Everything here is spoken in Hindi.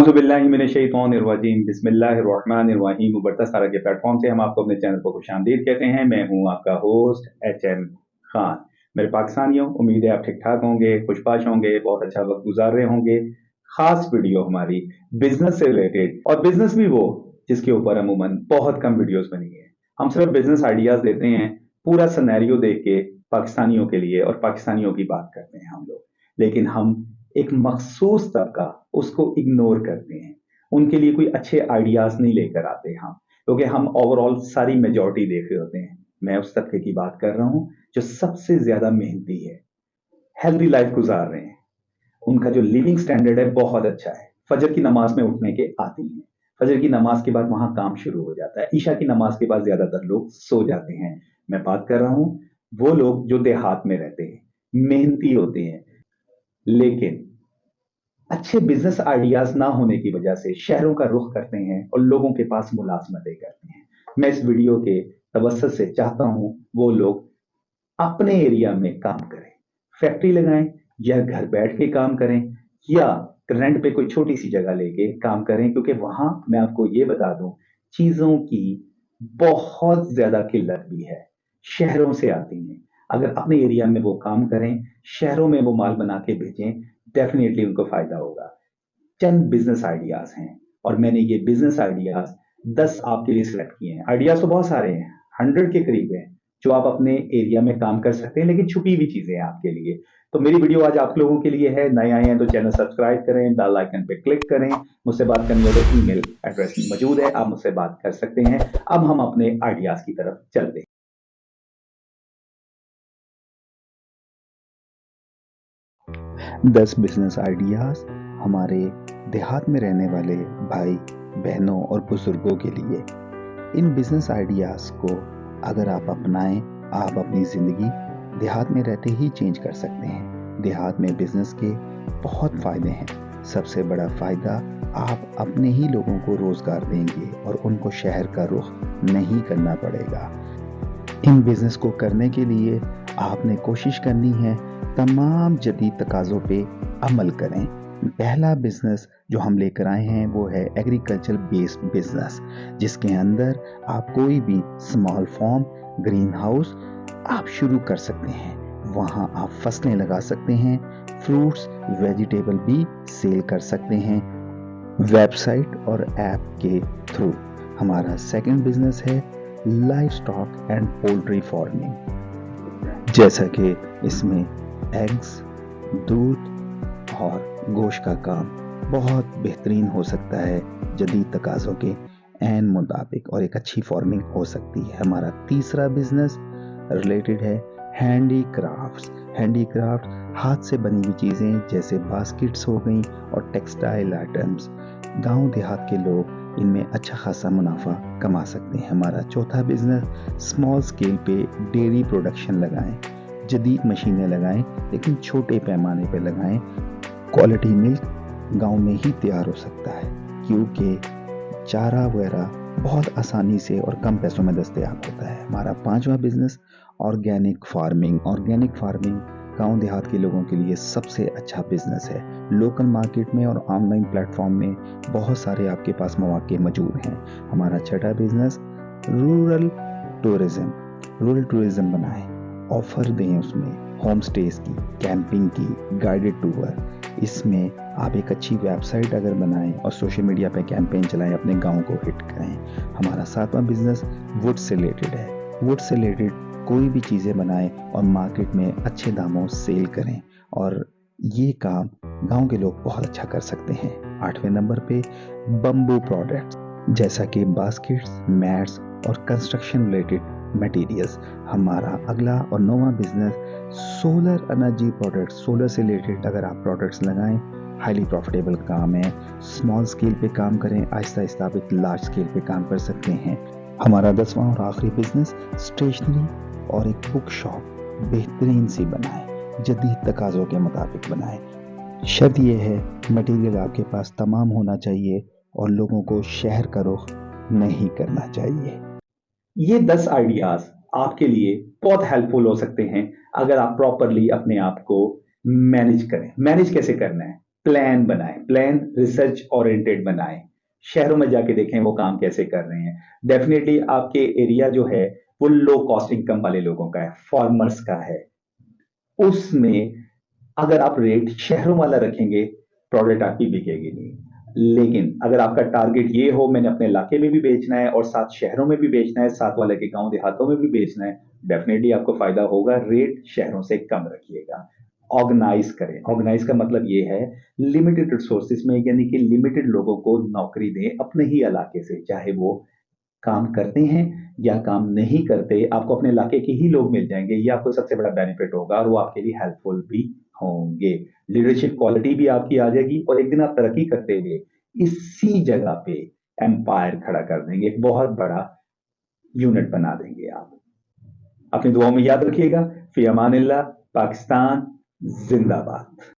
औज़ुबिल्लाहिमिनश्शैतानिर्रजीम बिस्मिल्लाहिर्रहमानिर्रहीम। उबरता सारा के प्लेटफॉर्म से हम आपको अपने चैनल पर खुशामदीद कहते हैं। मैं हूं आपका होस्ट HM खान। मेरे पाकिस्तानियों, उम्मीद है आप ठीक ठाक होंगे, खुशबाश होंगे, बहुत अच्छा वक्त गुजार रहे होंगे। खास वीडियो हमारी बिजनेस से रिलेटेड, और बिजनेस भी वो जिसके ऊपर अमूमन बहुत कम वीडियोस बनी है। हम सिर्फ बिजनेस आइडियाज देते हैं, पूरा सिनेरियो देख के पाकिस्तानियों के लिए और पाकिस्तानियों की बात करते हैं हम लोग। लेकिन हम एक मखसूस तबका उसको इग्नोर करते हैं, उनके लिए कोई अच्छे आइडियाज नहीं लेकर आते हम, क्योंकि हम ओवरऑल सारी मेजॉरिटी देख रहे होते हैं। मैं उस तबके की बात कर रहा हूं जो सबसे ज्यादा मेहनती है, हेल्दी लाइफ गुजार रहे हैं, उनका जो लिविंग स्टैंडर्ड है बहुत अच्छा है। फजर की नमाज में उठने के आती हैं, फजर की नमाज के बाद वहां काम शुरू हो जाता है, ईशा की नमाज के बाद ज्यादातर लोग सो जाते हैं। मैं बात कर रहा हूं वो लोग जो देहात में रहते हैं, मेहनती होते हैं, लेकिन अच्छे बिजनेस आइडियाज ना होने की वजह से शहरों का रुख करते हैं और लोगों के पास मुलाजमतें करते हैं। मैं इस वीडियो के तवज्जुह से चाहता हूं वो लोग अपने एरिया में काम करें, फैक्ट्री लगाएं या घर बैठ के काम करें या रेंट पे कोई छोटी सी जगह लेके काम करें, क्योंकि वहां मैं आपको ये बता दूं चीजों की बहुत ज्यादा किल्लत भी है, शहरों से आती हैं। अगर अपने एरिया में वो काम करें, शहरों में वो माल बना के बेचें, डेफिनेटली उनको फायदा होगा। चंद बिजनेस आइडियाज हैं और मैंने ये बिजनेस आइडियाज 10 आपके लिए सिलेक्ट किए हैं। आइडियाज तो बहुत सारे हैं, 100 के करीब हैं जो आप अपने एरिया में काम कर सकते हैं, लेकिन छुपी हुई चीजें हैं आपके लिए। तो मेरी वीडियो आज आप लोगों के लिए है। नए आए हैं तो चैनल सब्सक्राइब करें, बेल आइकन पे क्लिक करें। मुझसे बात करनी हो तो ईमेल एड्रेस मौजूद है, आप मुझसे बात कर सकते हैं। अब हम अपने आइडियाज की तरफ चलते हैं। 10 बिजनेस आइडियाज हमारे देहात में रहने वाले भाई बहनों और बुजुर्गों के लिए। इन बिजनेस आइडियाज को अगर आप अपनाएं, आप अपनी जिंदगी देहात में रहते ही चेंज कर सकते हैं। देहात में बिजनेस के बहुत फायदे हैं। सबसे बड़ा फायदा, आप अपने ही लोगों को रोजगार देंगे और उनको शहर का रुख नहीं करना पड़ेगा। इन बिजनेस को करने के लिए आपने कोशिश करनी है तमाम जदीद तकाज़ों पे अमल करें। पहला बिजनेस जो हम लेकर आए हैं वो है एग्रीकल्चर बेस्ड बिजनेस, जिसके अंदर आप कोई भी स्मॉल फार्म, ग्रीन हाउस आप शुरू कर सकते हैं। वहाँ आप फसलें लगा सकते हैं, फ्रूट्स, वेजिटेबल भी सेल कर सकते हैं वेबसाइट और ऐप के थ्रू। हमारा सेकंड बिजनेस है live stock and poultry farming, जैसा कि इसमें एग्स, दूध और गोश्त का काम बहुत बेहतरीन हो सकता है जदीद तकाज़ों के ऐन मुताबिक, और एक अच्छी फार्मिंग हो सकती है। हमारा तीसरा बिजनेस रिलेटेड है हैंडीक्राफ्ट्स। हैंडीक्राफ्ट हाथ से बनी हुई चीज़ें जैसे बास्केट्स हो गई और टेक्सटाइल आइटम्स। गांव देहात के लोग इनमें अच्छा खासा मुनाफा कमा सकते हैं। हमारा चौथा बिजनेस स्मॉल स्केल पे डेयरी प्रोडक्शन लगाएं, जदीद मशीनें लगाएं, लेकिन छोटे पैमाने पे लगाएं। क्वालिटी मिल्क गांव में ही तैयार हो सकता है, क्योंकि चारा वगैरह बहुत आसानी से और कम पैसों में दस्तयाब होता है। हमारा पांचवा business organic farming. Organic farming गांव देहात के लोगों के लिए सबसे अच्छा बिजनेस है। लोकल मार्केट में और ऑनलाइन प्लेटफॉर्म में बहुत सारे आपके पास मौके मौजूद हैं। हमारा छठा business rural tourism. Rural tourism बनाएं, ऑफर दें उसमें होम स्टेज की, कैंपिंग की, गाइडेड टूर। इसमें आप एक अच्छी वेबसाइट अगर बनाएं और सोशल मीडिया पे कैंपेन चलाएं, अपने गांव को हिट करें। हमारा सातवां बिजनेस वुड से रिलेटेड है। वुड से रिलेटेड कोई भी चीज़ें बनाएं और मार्केट में अच्छे दामों सेल करें, और ये काम गांव के लोग बहुत अच्छा कर सकते हैं। 8वें नंबर पे बम्बू प्रोडक्ट्स, जैसा कि बास्केट्स, मैट्स और कंस्ट्रक्शन रिलेटेड मटेरियल्स। हमारा अगला और 9वां business solar energy products. Solar से रिलेटेड अगर आप प्रोडक्ट्स लगाएं, हाईली प्रॉफिटेबल काम है। स्मॉल स्केल पे काम करें, आहिस्ता आहिस्ता आप एक लार्ज स्केल पे काम कर सकते हैं। हमारा 10वां और आखिरी बिजनेस स्टेशनरी और एक बुक शॉप बेहतरीन सी बनाएं, जदीद तकाज़ों के मुताबिक बनाएं। शर्त यह है मटेरियल आपके पास तमाम होना चाहिए और लोगों को शहर का रुख नहीं करना चाहिए। ये 10 आइडियाज आपके लिए बहुत हेल्पफुल हो सकते हैं अगर आप प्रॉपरली अपने आप को मैनेज करें। मैनेज कैसे करना है? प्लान बनाएं, प्लान रिसर्च ओरिएंटेड बनाएं, शहरों में जाके देखें वो काम कैसे कर रहे हैं। डेफिनेटली आपके एरिया जो है वो लो कॉस्ट इनकम वाले लोगों का है, फार्मर्स का है, उसमें अगर आप रेट शहरों वाला रखेंगे प्रोडक्ट आपकी बिकेगी नहीं। लेकिन अगर आपका टारगेट ये हो मैंने अपने इलाके में भी बेचना है और साथ शहरों में भी बेचना है, साथ वाले के गांव देहातों में भी बेचना है, डेफिनेटली आपको फायदा होगा। रेट शहरों से कम रखिएगा। ऑर्गेनाइज करें, ऑर्गेनाइज का मतलब ये है लिमिटेड रिसोर्सेज में, यानी कि लिमिटेड लोगों को नौकरी दें अपने ही इलाके से, चाहे वो काम करते हैं या काम नहीं करते, आपको अपने इलाके के ही लोग मिल जाएंगे। ये आपको सबसे बड़ा बेनिफिट होगा और वो आपके लिए हेल्पफुल भी होंगे। लीडरशिप क्वालिटी भी आपकी आ जाएगी और एक दिन आप तरक्की करते हुए इसी जगह पे एम्पायर खड़ा कर देंगे, एक बहुत बड़ा यूनिट बना देंगे आप। अपनी दुआओं में याद रखिएगा। फी अमानिल्लाह। पाकिस्तान जिंदाबाद।